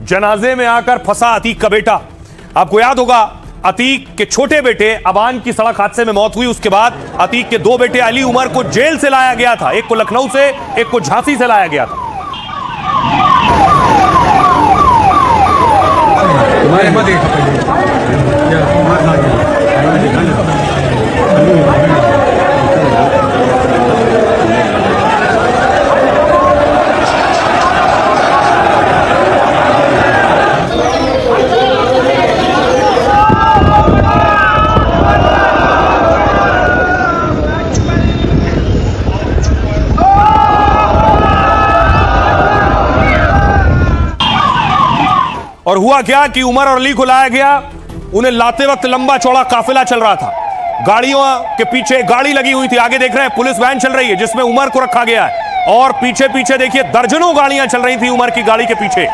जनाजे में आकर फंसा अतीक का बेटा। आपको याद होगा अतीक के छोटे बेटे अबान की सड़क हादसे में मौत हुई। उसके बाद अतीक के दो बेटे अली उमर को जेल से लाया गया था, एक को लखनऊ से, एक को झांसी से लाया गया था। और हुआ क्या कि उमर और अली को लाया गया। उन्हें लाते वक्त लंबा चौड़ा काफिला चल रहा था, गाड़ियों के पीछे गाड़ी लगी हुई थी। आगे देख रहे हैं पुलिस वैन चल रही है जिसमें उमर को रखा गया है, और पीछे पीछे देखिए दर्जनों गाड़ियां चल रही थी उमर की गाड़ी के पीछे।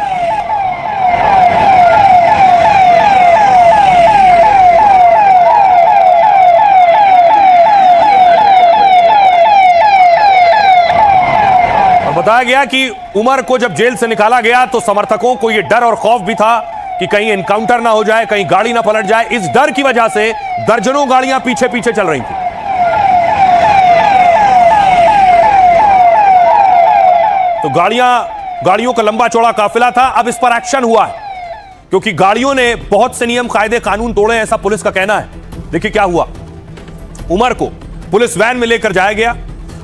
बताया गया कि उमर को जब जेल से निकाला गया तो समर्थकों को यह डर और खौफ भी था कि कहीं एनकाउंटर ना हो जाए, कहीं गाड़ी ना पलट जाए। इस डर की वजह से दर्जनों गाड़ियां पीछे पीछे चल रही थी। तो गाड़ियों का लंबा चौड़ा काफिला था। अब इस पर एक्शन हुआ है क्योंकि गाड़ियों ने बहुत से नियम कायदे कानून तोड़े, ऐसा पुलिस का कहना है। देखिए क्या हुआ। उमर को पुलिस वैन में लेकर जाया गया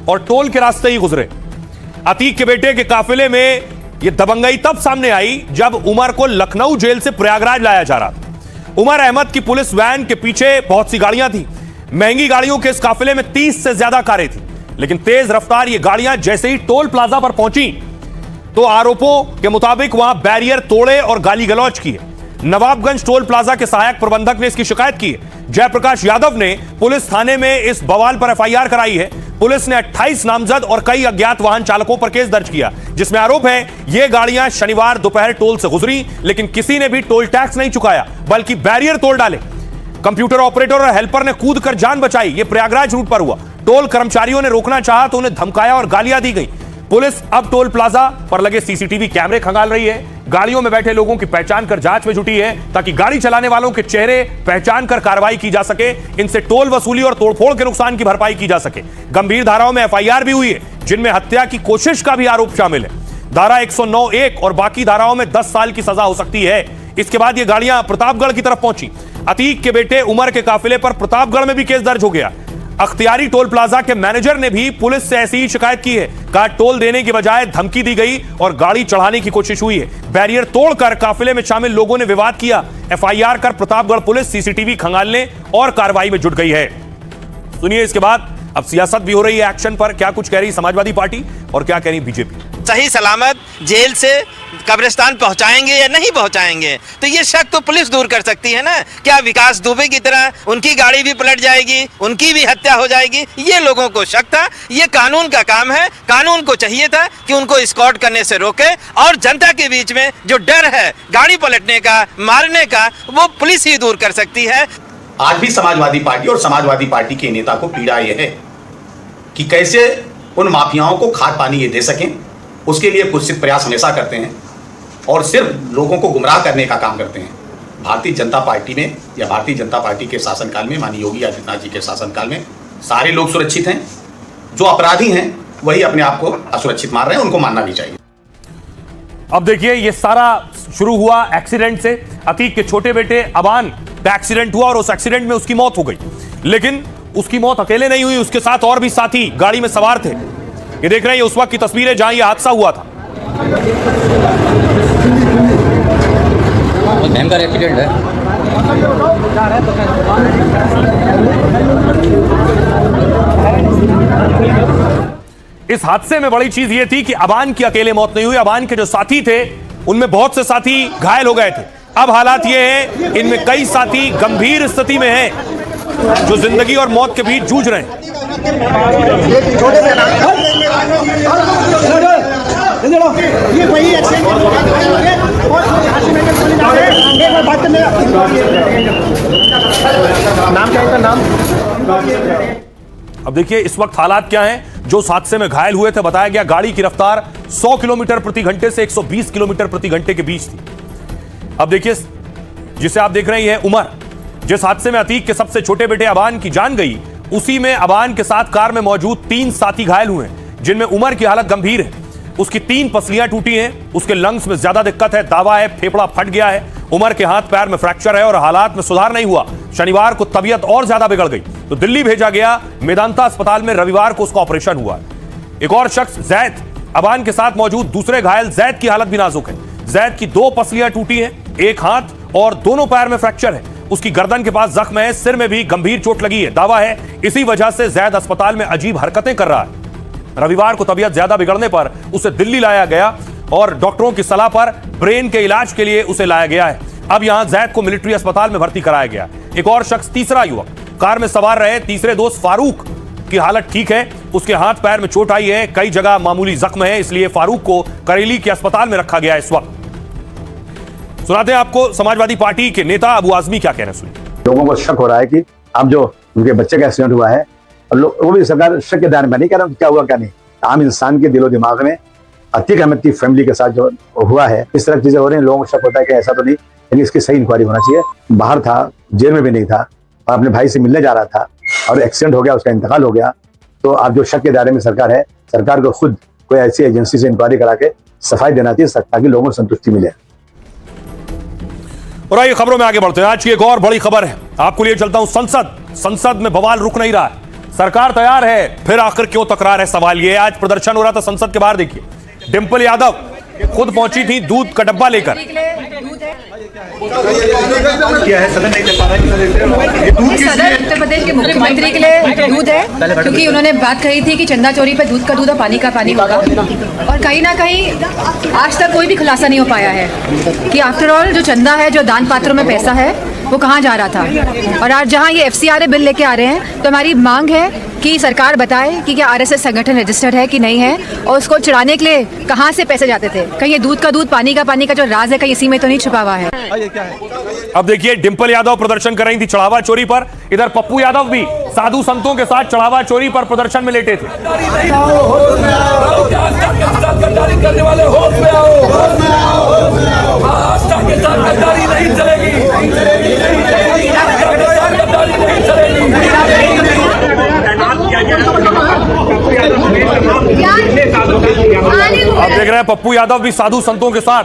और टोल के रास्ते ही गुजरे। अतीक के बेटे के काफिले में यह दबंगई तब सामने आई जब उमर को लखनऊ जेल से प्रयागराज लाया जा रहा था। उमर अहमद की पुलिस वैन के पीछे बहुत सी गाड़ियां थी। महंगी गाड़ियों के इस काफिले में 30 से ज्यादा कारें थी, लेकिन तेज रफ्तार ये गाड़ियां जैसे ही टोल प्लाजा पर पहुंची तो आरोपों के मुताबिक वहां बैरियर तोड़े और गाली गलौज किए। नवाबगंज टोल प्लाजा के सहायक प्रबंधक ने इसकी शिकायत की है। जयप्रकाश यादव ने पुलिस थाने में इस बवाल पर एफआईआर कराई है। पुलिस ने 28 नामजद और कई अज्ञात वाहन चालकों पर केस दर्ज किया, जिसमें आरोप है ये गाड़ियां शनिवार दोपहर टोल से गुजरी, लेकिन किसी ने भी टोल टैक्स नहीं चुकाया बल्कि बैरियर तोड़ डाले। कंप्यूटर ऑपरेटर और हेल्पर ने कूद कर जान बचाई। यह प्रयागराज रूट पर हुआ। टोल कर्मचारियों ने रोकना चाहा तो उन्हें धमकाया और गालियां दी गई। पुलिस अब टोल प्लाजा पर लगे सीसीटीवी कैमरे खंगाल रही है। गाड़ियों में बैठे लोगों की पहचान कर जांच में जुटी है ताकि गाड़ी चलाने वालों के चेहरे पहचान कर कार्रवाई की जा सके, इनसे टोल वसूली और तोड़फोड़ के नुकसान की भरपाई की जा सके। गंभीर धाराओं में एफआईआर भी हुई है जिनमें हत्या की कोशिश का भी आरोप शामिल है। धारा 109(1) और बाकी धाराओं में 10 साल की सजा हो सकती है। इसके बाद ये गाड़ियां प्रतापगढ़ की तरफ पहुंची। अतीक के बेटे उमर के काफिले पर प्रतापगढ़ में भी केस दर्ज हो गया। अख्तियारी टोल प्लाजा के मैनेजर ने भी पुलिस से ऐसी ही शिकायत की है। कहा टोल देने की बजाय धमकी दी गई और गाड़ी चढ़ाने की कोशिश हुई है। बैरियर तोड़कर काफिले में शामिल लोगों ने विवाद किया। एफआईआर कर प्रतापगढ़ पुलिस सीसीटीवी खंगालने और कार्रवाई में जुट गई है। सुनिए इसके बाद अब सियासत भी हो रही है एक्शन पर। क्या कुछ कह रही समाजवादी पार्टी और क्या कह रही बीजेपी। सही सलामत जेल से कब्रिस्तान पहुंचाएंगे या नहीं पहुंचाएंगे, तो ये शक तो पुलिस दूर कर सकती है ना। क्या विकास दुबे की तरह उनकी गाड़ी भी पलट जाएगी, उनकी भी हत्या हो जाएगी, ये लोगों को शक था। ये कानून का काम है। कानून को चाहिए था कि उनको स्कॉट करने से रोके, और जनता के बीच में जो डर है गाड़ी पलटने का, मारने का, वो पुलिस ही दूर कर सकती है। आज भी समाजवादी पार्टी और समाजवादी पार्टी के नेता को पीड़ा यह है कि कैसे उन माफियाओं को खाद पानी ये दे सकें। उसके लिए कुत्सित प्रयास हमेशा करते हैं और सिर्फ लोगों को गुमराह करने का काम करते हैं। भारतीय जनता पार्टी में या भारतीय जनता पार्टी के शासनकाल में, माननीय योगी आदित्यनाथ जी के शासनकाल में सारे लोग सुरक्षित हैं। जो अपराधी हैं वही अपने आप को असुरक्षित मान रहे हैं, उनको मानना भी चाहिए। अब देखिए ये सारा शुरू हुआ एक्सीडेंट से। अतीक के छोटे बेटे अबान का एक्सीडेंट हुआ और उस एक्सीडेंट में उसकी मौत हो गई, लेकिन उसकी मौत अकेले नहीं हुई, उसके साथ और भी साथी गाड़ी में सवार थे। ये देख रहे हैं उस वक्त की तस्वीरें जहां यह हादसा हुआ था। भयंकर एक्सीडेंट है। इस हादसे में बड़ी चीज यह थी कि अबान की अकेले मौत नहीं हुई। अबान के जो साथी थे उनमें बहुत से साथी घायल हो गए थे। अब हालात ये हैं इनमें कई साथी गंभीर स्थिति में हैं जो जिंदगी और मौत के बीच जूझ रहे हैं। ये वही नाम क्या है? नाम अब देखिए इस वक्त हालात क्या हैं। जो इस हादसे में घायल हुए थे बताया गया गाड़ी की रफ्तार 100 किलोमीटर प्रति घंटे से 120 किलोमीटर प्रति घंटे के बीच थी। अब देखिए, जिसे आप देख रहे हैं उमर, जिस हादसे में अतीक के सबसे छोटे बेटे अबान की जान गई, उसी में अबान के साथ कार में मौजूद 3 साथी घायल हुए हैं, जिनमें उमर की हालत गंभीर है। उसकी 3 पसलियां टूटी हैं, उसके लंग्स में ज्यादा दिक्कत है, दावा है फेफड़ा फट गया है। उमर के हाथ पैर में फ्रैक्चर है और हालात में सुधार नहीं हुआ। शनिवार को तबीयत और ज्यादा बिगड़ गई तो दिल्ली भेजा गया। मेदांता अस्पताल में रविवार को उसका ऑपरेशन हुआ। एक और शख्स जैद, अबान के साथ मौजूद दूसरे घायल जैद की हालत भी नाजुक है। जैद की 2 पसलियां टूटी हैं, एक हाथ और दोनों पैर में फ्रैक्चर है। उसकी गर्दन के पास जख्म है, सिर में भी गंभीर चोट लगी है। दावा है इसी वजह से जैद अस्पताल में अजीब हरकतें कर रहा है। रविवार को तबीयत ज्यादा बिगड़ने पर उसे दिल्ली लाया गया और डॉक्टरों की सलाह पर ब्रेन के इलाज के लिए उसे लाया गया है। अब यहां जैद को मिलिट्री अस्पताल में भर्ती कराया गया। एक और शख्स, तीसरा युवक, कार में सवार रहे तीसरे दोस्त फारूक की हालत ठीक है। उसके हाथ पैर में चोट आई है, कई जगह मामूली जख्म है, इसलिए फारूक को करेली के अस्पताल में रखा गया है। इस वक्त सुनाते हैं आपको समाजवादी पार्टी के नेता अबू आजमी क्या कह रहे हैं, सुनिए। लोगों को शक हो रहा है कि अब जो उनके बच्चे का एक्सीडेंट हुआ है, वो भी सरकार शक के दायरे में, नहीं कह रहा हूं क्या हुआ क्या नहीं। आम इंसान के दिलो दिमाग में अतीक अहमद की फैमिली के साथ जो हुआ है, इस तरह की चीजें हो रही हैं, लोगों को शक होता है कि ऐसा तो नहीं, लेकिन इसकी सही इंक्वायरी होना चाहिए। बाहर था, जेल में भी नहीं था और अपने भाई से मिलने जा रहा था और एक्सीडेंट हो गया, उसका इंतकाल हो गया। तो आप जो शक के दायरे में सरकार है, सरकार को खुद कोई ऐसी एजेंसी से इंक्वायरी करा के सफाई देना चाहिए ताकि लोगों को संतुष्टि मिले। और आइए खबरों में आगे बढ़ते हैं। आज की एक और बड़ी खबर है, आपको लिए चलता हूं संसद में बवाल रुक नहीं रहा है। सरकार तैयार है, फिर आखिर क्यों तकरार है, सवाल ये। आज प्रदर्शन हो रहा था संसद के बाहर, देखिए डिंपल यादव खुद पहुंची थी दूध का डब्बा लेकर। क्या है सदन नहीं चल पा रहा है? सदर उत्तर प्रदेश के मुख्यमंत्री के लिए दूध है, क्योंकि उन्होंने बात कही थी कि चंदा चोरी पे दूध का दूध और पानी का पानी होगा, और कहीं ना कहीं आज तक कोई भी खुलासा नहीं हो पाया है कि आफ्टर ऑल जो चंदा है, जो दान पात्रों में पैसा है, वो कहाँ जा रहा था। और आज जहाँ ये FCRA बिल लेके आ रहे हैं, तो हमारी मांग है कि सरकार बताए कि क्या RSS संगठन रजिस्टर्ड है कि नहीं है, और उसको चढ़ाने के लिए कहाँ से पैसे जाते थे। कहीं ये दूध का दूध पानी का जो राज है, कहीं इसी में तो नहीं छुपा हुआ है। अब देखिए, डिंपल यादव प्रदर्शन कर रही थी चढ़ावा चोरी पर, इधर पप्पू यादव भी साधु संतों के साथ चढ़ावा चोरी पर प्रदर्शन में लेटे थे। आप देख रहे हैं पप्पू यादव भी साधु संतों के साथ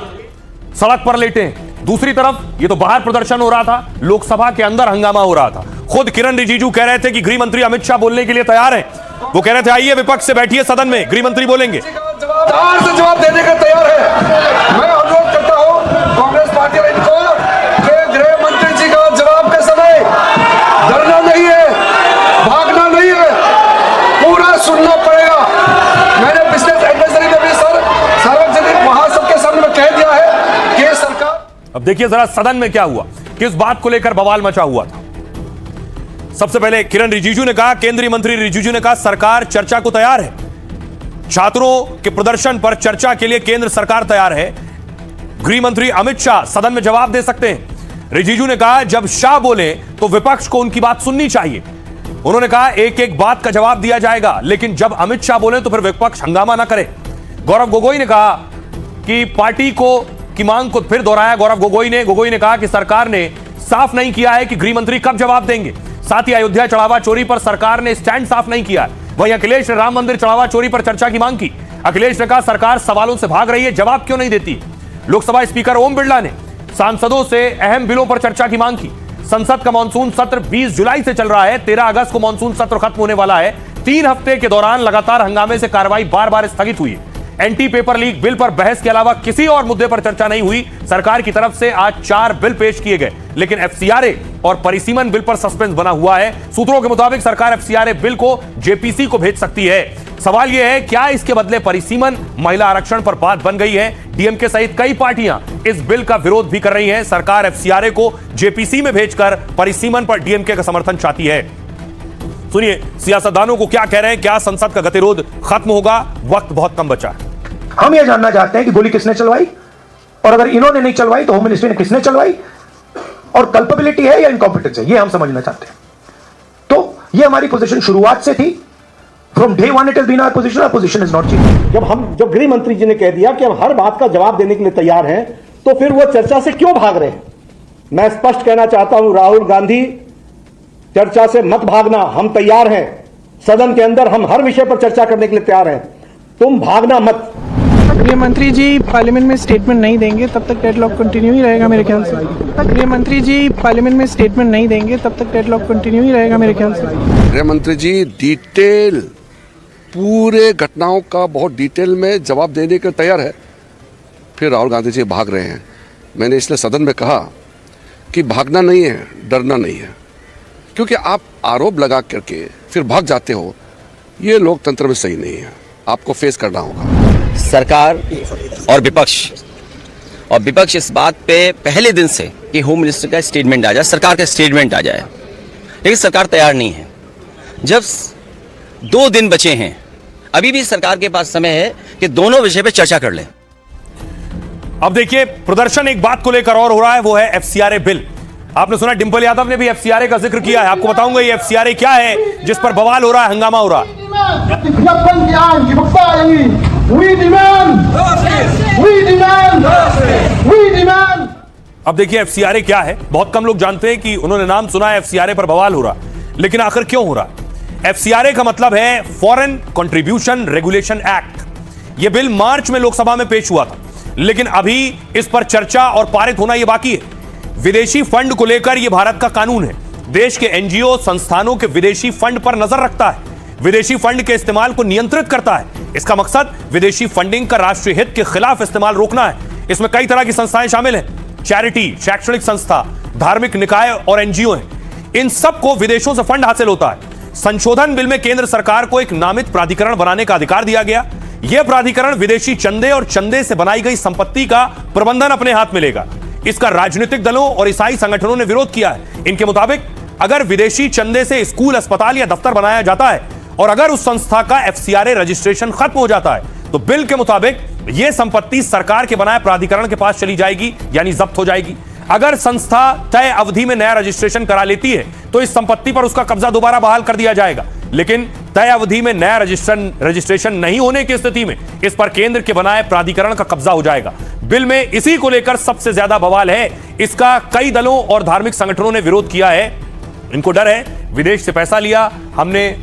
सड़क पर लेटे हैं। दूसरी तरफ ये तो बाहर प्रदर्शन हो रहा था, लोकसभा के अंदर हंगामा हो रहा था। खुद किरण रिजिजू कह रहे थे कि गृह मंत्री अमित शाह बोलने के लिए तैयार हैं। वो कह रहे थे आइए विपक्ष से बैठिए सदन में, गृह मंत्री बोलेंगे। जवाब देने का तैयार है। मैं अनुरोध करता हूं कांग्रेस पार्टी और इनको कि गृह मंत्री जी का जवाब के समय डरना नहीं है, भागना नहीं है, पूरा सुनना पड़ेगा। मैंने बिजनेस एडवाइजरी में भी सार्वजनिक महासभा के सामने में कह दिया है कि सरकार। अब देखिए जरा सदन में क्या हुआ, किस बात को लेकर बवाल मचा हुआ था। सबसे पहले किरण रिजिजू ने कहा, केंद्रीय मंत्री रिजिजू ने कहा सरकार चर्चा को तैयार है। छात्रों के प्रदर्शन पर चर्चा के लिए केंद्र सरकार तैयार है। गृह मंत्री अमित शाह सदन में जवाब दे सकते हैं। रिजिजू ने कहा जब शाह बोले तो विपक्ष को उनकी बात सुननी चाहिए। उन्होंने कहा एक एक बात का जवाब दिया जाएगा, लेकिन जब अमित शाह बोले तो फिर विपक्ष हंगामा ना करे। गौरव गोगोई ने कहा कि पार्टी की मांग को फिर दोहराया। गौरव गोगोई ने कहा कि सरकार ने साफ नहीं किया है कि गृह मंत्री कब जवाब देंगे। साथ ही अयोध्या चढ़ावा चोरी पर सरकार ने स्टैंड साफ नहीं किया। वहीं अखिलेश ने राम मंदिर चढ़ावा चोरी पर चर्चा की मांग की। अखिलेश ने कहा सरकार सवालों से भाग रही है, जवाब क्यों नहीं देती। लोकसभा स्पीकर ओम बिरला ने सांसदों से अहम बिलों पर चर्चा की मांग की। संसद का मानसून सत्र 20 जुलाई से चल रहा है, 13 अगस्त को मानसून सत्र खत्म होने वाला है। 3 हफ्ते के दौरान लगातार हंगामे से कार्रवाई बार बार स्थगित हुई। एंटी पेपर लीक बिल पर बहस के अलावा किसी और मुद्दे पर चर्चा नहीं हुई। सरकार की तरफ से आज 4 बिल पेश किए गए, लेकिन FCRA और परिसीमन बिल पर सस्पेंस बना हुआ है। सूत्रों के मुताबिक सरकार FCRA बिल को JPC को भेज सकती है। सवाल यह है क्या इसके बदले परिसीमन, महिला आरक्षण पर बात बन गई है। DMK सहित कई पार्टियां इस बिल का विरोध भी कर रही हैं। सरकार FCRA को JPC में भेजकर परिसीमन पर DMK का समर्थन चाहती है। सुनिए सियासतदानों को क्या कह रहे हैं, क्या संसद का गतिरोध खत्म होगा। वक्त बहुत कम बचा है। हम ये जानना चाहते हैं कि गोली किसने चलवाई, और अगर इन्होंने नहीं चलवाई तो होम मिनिस्ट्री ने किसने चलवाई, और कल्पेबिलिटी है या इनकॉम्पिटेंस है, ये हम समझना चाहते हैं। तो ये हमारी पोजीशन शुरुआत से थी। From day one it has been our position, our position is not change. जब गृह मंत्री जी ने कह दिया कि हम हर बात का जवाब देने के लिए तैयार हैं, तो फिर वो चर्चा से क्यों भाग रहे हैं? मैं स्पष्ट कहना चाहता हूं, राहुल गांधी, चर्चा से मत भागना, हम तैयार हैं। सदन के अंदर हम हर विषय पर चर्चा करने के लिए तैयार हैं, तुम भागना मत। गृह मंत्री जी पार्लियामेंट में स्टेटमेंट नहीं देंगे तब तक डेडलॉक कंटिन्यू ही रहेगा मेरे ख्याल से। गृह मंत्री जी पार्लियामेंट में स्टेटमेंट नहीं देंगे तब तक डेडलॉक कंटिन्यू ही रहेगा मेरे ख्याल से। गृह मंत्री जी डिटेल पूरे घटनाओं का बहुत डिटेल में जवाब देने के तैयार है, फिर राहुल गांधी जी भाग रहे हैं। मैंने इसलिए सदन में कहा कि भागना नहीं है, डरना नहीं है, क्योंकि आप आरोप लगा करके फिर भाग जाते हो, ये लोकतंत्र में सही नहीं है, आपको फेस करना होगा। सरकार और विपक्ष इस बात पे पहले दिन से कि होम मिनिस्टर का स्टेटमेंट आ जाए, सरकार का स्टेटमेंट आ जाए, लेकिन सरकार तैयार नहीं है। जब 2 दिन बचे हैं, अभी भी सरकार के पास समय है कि दोनों विषय पे चर्चा कर लें। अब देखिए, प्रदर्शन एक बात को लेकर और हो रहा है, वो है एफसीआरए बिल। आपने सुना डिंपल यादव ने भी एफसीआरए का जिक्र किया है। आपको बताऊंगा ये एफसीआरए क्या है जिस पर बवाल हो रहा है, हंगामा हो रहा है। अब देखिए एफसीआरए क्या है, बहुत कम लोग जानते हैं कि उन्होंने नाम सुना है, एफसीआरए पर बवाल हो रहा है, लेकिन आखिर क्यों हो रहा है? एफसीआरए का मतलब है फॉरेन कंट्रीब्यूशन रेगुलेशन एक्ट। यह बिल मार्च में लोकसभा में पेश हुआ था, लेकिन अभी इस पर चर्चा और पारित होना यह बाकी है। विदेशी फंड को लेकर यह भारत का कानून है, देश के एनजीओ संस्थानों के विदेशी फंड पर नजर रखता है, विदेशी फंड के इस्तेमाल को नियंत्रित करता है। इसका मकसद विदेशी फंडिंग का राष्ट्रीय हित के खिलाफ इस्तेमाल रोकना है। इसमें कई तरह की संस्थाएं शामिल हैं, चैरिटी, शैक्षणिक संस्था, धार्मिक निकाय और एनजीओ हैं। इन सबको विदेशों से फंड हासिल होता है। संशोधन बिल में केंद्र सरकार को एक नामित प्राधिकरण बनाने का अधिकार दिया गया। यह प्राधिकरण विदेशी चंदे और चंदे से बनाई गई संपत्ति का प्रबंधन अपने हाथ में लेगा। इसका राजनीतिक दलों और ईसाई संगठनों ने विरोध किया है। इनके मुताबिक अगर विदेशी चंदे से स्कूल, अस्पताल या दफ्तर बनाया जाता है और अगर उस संस्था का एफसीआरए रजिस्ट्रेशन खत्म हो जाता है, तो बिल के मुताबिक यह संपत्ति सरकार के बनाए प्राधिकरण के पास चली जाएगी, यानी जब्त हो जाएगी। अगर संस्था तय अवधि में नया रजिस्ट्रेशन करा लेती है तो इस संपत्ति पर उसका कब्जा दोबारा बहाल कर दिया जाएगा, लेकिन तय अवधि में नया रजिस्ट्रेशन नहीं होने की स्थिति में इस पर केंद्र के बनाए प्राधिकरण का कब्जा हो जाएगा। बिल में इसी को लेकर सबसे ज्यादा बवाल है। इसका कई दलों और धार्मिक संगठनों ने विरोध किया है। इनको डर है, विदेश से पैसा लिया हमने,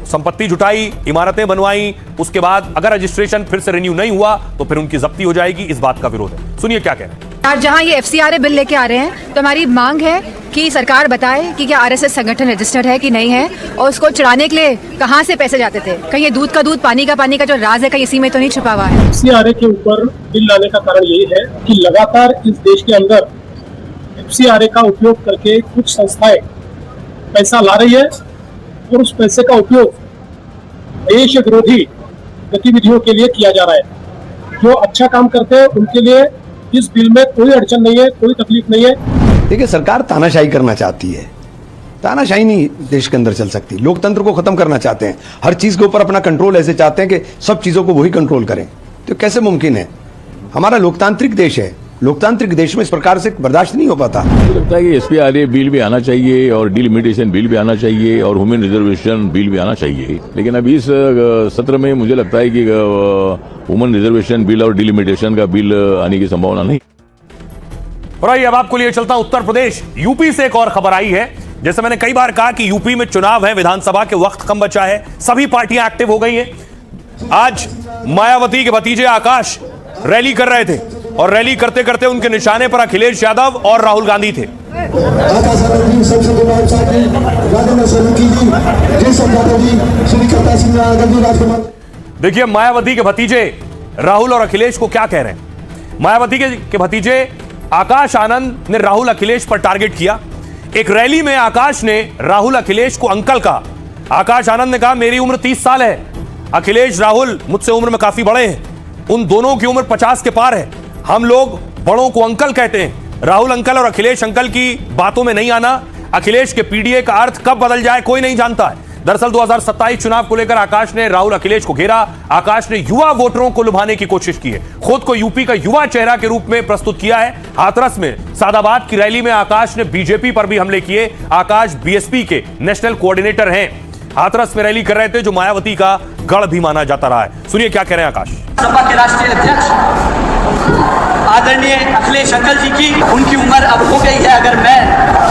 संपत्ति जुटाई, इमारतें बनवाई, उसके बाद अगर रजिस्ट्रेशन फिर से रिन्यू नहीं हुआ तो फिर उनकी जब्ती हो जाएगी। इस बात का विरोध है। सुनिए क्या कह रहे हैं। जहां ये एफसीआरए बिल लेके आ रहे हैं, तो हमारी मांग है कि सरकार बताए कि क्या आरएसएस संगठन रजिस्टर्ड है कि नहीं है, और उसको चुराने के लिए कहां से पैसे जाते थे। कहीं ये दूध का दूध, पानी का जो राज है, कहीं इसी में तो नहीं छुपा हुआ है। एफसीआरए के ऊपर बिल लाने का कारण यही है कि लगातार इस देश के अंदर एफसीआरए का उपयोग करके कुछ संस्थाएं पैसा ला रही है और उस पैसे का उपयोग देश विरोधी गतिविधियों के लिए किया जा रहा है। जो अच्छा काम करते हैं उनके लिए इस बिल में कोई अड़चन नहीं है, कोई तकलीफ नहीं है। देखिए, सरकार तानाशाही करना चाहती है, तानाशाही नहीं देश के अंदर चल सकती। लोकतंत्र को खत्म करना चाहते हैं, हर चीज के ऊपर अपना कंट्रोल ऐसे चाहते हैं कि सब चीजों को वही कंट्रोल करें, तो कैसे मुमकिन है? हमारा लोकतांत्रिक देश है, लोकतांत्रिक देश में इस प्रकार से बर्दाश्त नहीं हो पाता। मुझे लगता है कि एफसीआरए बिल भी आना चाहिए और डिलिमिटेशन बिल भी आना चाहिए और ह्यूमन रिजर्वेशन बिल भी आना चाहिए, लेकिन अभी इस सत्र में मुझे लगता है कि ह्यूमन रिजर्वेशन बिल और डिलिमिटेशन का बिल आने की संभावना नहीं। और आइए अब आपको लिए चलता हूं उत्तर प्रदेश। यूपी से एक और खबर आई है। जैसे मैंने कई बार कहा कि यूपी में चुनाव है, विधानसभा के वक्त कम बचा है, सभी पार्टियां एक्टिव हो गई हैं। आज मायावती के भतीजे आकाश रैली कर रहे थे और रैली करते करते उनके निशाने पर अखिलेश यादव और राहुल गांधी थे। देखिए मायावती के भतीजे राहुल और अखिलेश को क्या कह रहे हैं। मायावती के भतीजे आकाश आनंद ने राहुल अखिलेश पर टारगेट किया। एक रैली में आकाश ने राहुल अखिलेश को अंकल कहा। आकाश आनंद ने कहा मेरी उम्र 30 साल है, अखिलेश राहुल मुझसे उम्र में काफी बड़े हैं, उन दोनों की उम्र 50 के पार है, हम लोग बड़ों को अंकल कहते हैं। राहुल अंकल और अखिलेश अंकल की बातों में नहीं आना। अखिलेश के पीडीए का अर्थ कब बदल जाए कोई नहीं जानता है। दरअसल 2027 चुनाव को लेकर आकाश ने राहुल अखिलेश को घेरा। आकाश ने युवा वोटरों को लुभाने की कोशिश की है, खुद को यूपी का युवा चेहरा के रूप में प्रस्तुत किया है। हाथरस में सादाबाद की रैली में आकाश ने बीजेपी पर भी हमले किए। आकाश बीएसपी के नेशनल कोऑर्डिनेटर हैं, हाथरस में रैली कर रहे थे जो मायावती का गढ़ भी माना जाता रहा है। सुनिए क्या कह रहे हैं आकाश। सपा के राष्ट्रीय अध्यक्ष आदरणीय अखिलेश अंकल जी की। उनकी उम्र अब हो गई है, अगर मैं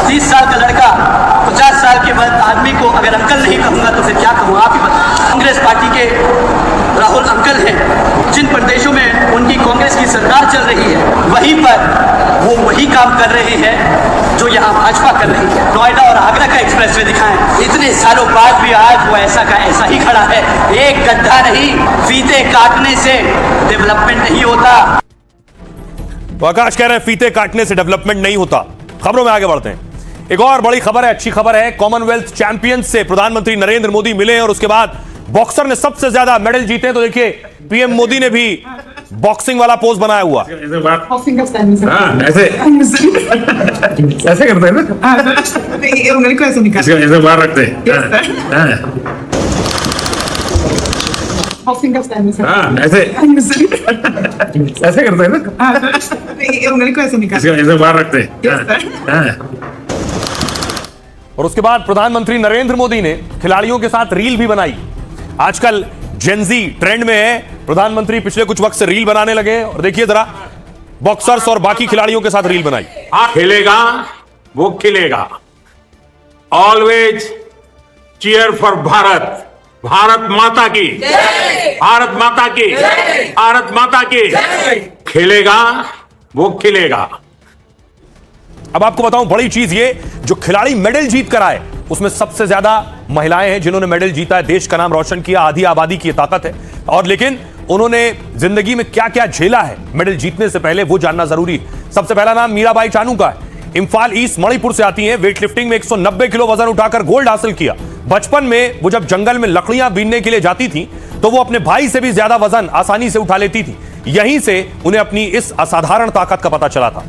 30 साल का लड़का 50 साल के आदमी को अगर अंकल नहीं कहूँगा तो फिर क्या कहूँ, आप ही बताएं। कांग्रेस पार्टी के राहुल अंकल हैं, जिन प्रदेशों में उनकी कांग्रेस की सरकार चल रही है, वहीं पर वो वही काम कर रहे हैं जो यहाँ भाजपा कर रही है। नोएडा और आगरा का एक्सप्रेसवे दिखाएं, इतने सालों बाद भी आज वो ऐसा का ऐसा ही खड़ा है। एक गड्ढा नहीं, फीते काटने से डेवलपमेंट नहीं होता। तो आकाश कह रहे हैं फीते काटने से डेवलपमेंट नहीं होता। खबरों में आगे बढ़ते हैं। एक और बड़ी खबर है, अच्छी खबर है। कॉमनवेल्थ चैंपियंस से प्रधानमंत्री नरेंद्र मोदी मिले और उसके बाद बॉक्सर ने सबसे ज्यादा मेडल जीते। तो देखिए पीएम मोदी ने भी बॉक्सिंग वाला पोज बनाया हुआ। ऐसे ऐसे करते हैं ना, उंगली को ऐसे निकाल ऐसे बाहर रखते हैं, ऐसे ऐसे करते हैं ना, उंगली को ऐसे निकाल ऐसे बाहर रखते हैं। और उसके बाद प्रधानमंत्री नरेंद्र मोदी ने खिलाड़ियों के साथ रील भी बनाई। आजकल जेनजी ट्रेंड में है, प्रधानमंत्री पिछले कुछ वक्त से रील बनाने लगे। और देखिए जरा बॉक्सर्स और बाकी खिलाड़ियों के साथ रील बनाई। खेलेगा वो खिलेगा, always cheer for Bharat, Bharat माता की, भारत माता की, भारत माता की। खेलेगा वो खिलेगा। अब आपको बताऊं बड़ी चीज ये, जो खिलाड़ी मेडल जीत कर आए उसमें सबसे ज्यादा महिलाएं हैं जिन्होंने मेडल जीता है, देश का नाम रोशन किया, आधी आबादी की ताकत है। और लेकिन उन्होंने जिंदगी में क्या क्या झेला है मेडल जीतने से पहले, वो जानना जरूरी है। सबसे पहला नाम मीराबाई चानू का है। इंफाल ईस्ट मणिपुर से आती हैं। वेट लिफ्टिंग में 190 किलो वजन उठाकर गोल्ड हासिल किया। बचपन में वो जब जंगल में लकड़ियां बीनने के लिए जाती थी तो वो अपने भाई से भी ज्यादा वजन आसानी से उठा लेती थी। यहीं से उन्हें अपनी इस असाधारण ताकत का पता चला था।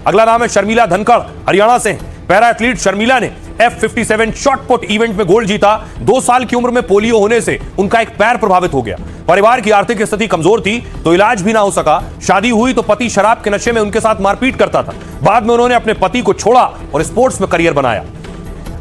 अगला नाम है शर्मिला धनखड़, हरियाणा से। पैरा एथलीट शर्मिला ने F57 शॉट पुट इवेंट में गोल्ड जीता। 2 साल की उम्र में पोलियो होने से उनका एक पैर प्रभावित हो गया। परिवार की आर्थिक स्थिति कमजोर थी तो इलाज भी ना हो सका। शादी हुई तो पति शराब के नशे में उनके साथ मारपीट करता था। बाद में उन्होंने अपने पति को छोड़ा और स्पोर्ट्स में करियर बनाया।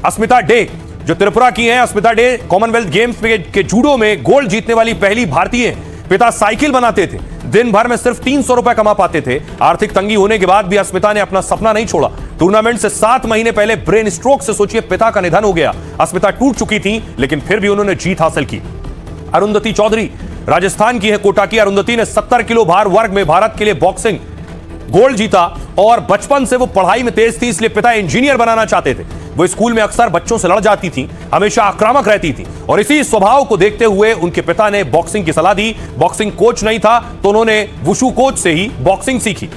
अस्मिता डे जो त्रिपुरा की हैं, अस्मिता डे कॉमनवेल्थ गेम्स के जूडो में गोल्ड जीतने वाली पहली भारतीय हैं। पिता साइकिल बनाते थे, दिन भर में सिर्फ 300 रुपए कमा पाते थे। आर्थिक तंगी होने के बाद भी अस्मिता ने अपना सपना नहीं छोड़ा। टूर्नामेंट से 7 महीने पहले ब्रेन स्ट्रोक से सोचिए पिता का निधन हो गया। अस्मिता टूट चुकी थी लेकिन फिर भी उन्होंने जीत हासिल की। अरुंधति चौधरी राजस्थान की है, कोटा की। अरुंधति ने 70 किलो भार वर्ग में भारत के लिए बॉक्सिंग गोल्ड जीता और बचपन से वो पढ़ाई में तेज थी, इसलिए पिता इंजीनियर बनाना चाहते थे। वो स्कूल में अक्सर बच्चों से लड़ जाती थी, हमेशा आक्रामक रहती थी और इसी स्वभाव को देखते हुए उनके पिता ने बॉक्सिंग की सलाह दी। बॉक्सिंग कोच नहीं था तो उन्होंने वुशु कोच से ही बॉक्सिंग सीखी।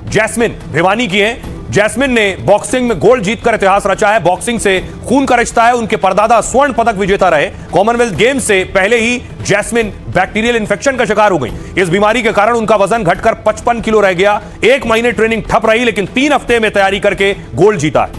जैस्मिन भिवानी की है। जैस्मिन ने बॉक्सिंग में गोल्ड जीतकर इतिहास रचा है। बॉक्सिंग से खून का रिश्ता है। उनके परदादा स्वर्ण पदक विजेता रहे। कॉमनवेल्थ गेम्स से पहले ही जैस्मिन बैक्टीरियल इन्फेक्शन का शिकार हो गई। इस बीमारी के कारण उनका वजन घटकर 55 किलो रह गया। 1 महीने ट्रेनिंग ठप रही लेकिन 3 हफ्ते में तैयारी करके गोल्ड जीता है।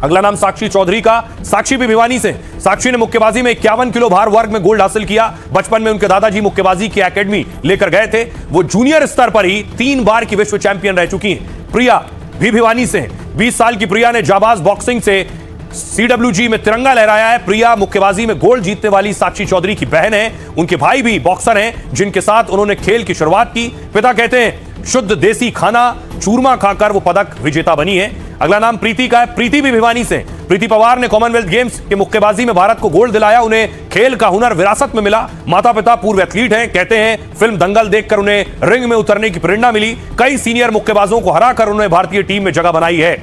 अगला नाम साक्षी चौधरी का। साक्षी भी भिवानी से। साक्षी ने मुक्केबाजी में 51 किलो भार वर्ग में गोल्ड हासिल किया। बचपन में उनके दादाजी मुक्केबाजी की एकेडमी लेकर गए थे। वो जूनियर स्तर पर ही 3 बार की विश्व चैंपियन रह चुकी हैं। प्रिया भी भिवानी से। 20 साल की प्रिया ने जाबाज बॉक्सिंग से CWG में तिरंगा लहराया है। प्रिया मुक्केबाजी में गोल्ड जीतने वाली साक्षी चौधरी की बहन है। उनके भाई भी बॉक्सर हैं जिनके साथ उन्होंने खेल की शुरुआत की। पिता कहते हैं शुद्ध देसी खाना चूरमा खाकर वो पदक विजेता बनी है। अगला नाम प्रीति का है। प्रीति भी भिवानी से। प्रीति पवार ने कॉमनवेल्थ गेम्स के मुक्केबाजी में भारत को गोल्ड दिलाया। उन्हें खेल का हुनर विरासत में मिला। माता पिता पूर्व एथलीट हैं। कहते हैं फिल्म दंगल देखकर उन्हें रिंग में उतरने की प्रेरणा मिली। कई सीनियर मुक्केबाजों को हराकर उन्होंने भारतीय टीम में जगह बनाई है।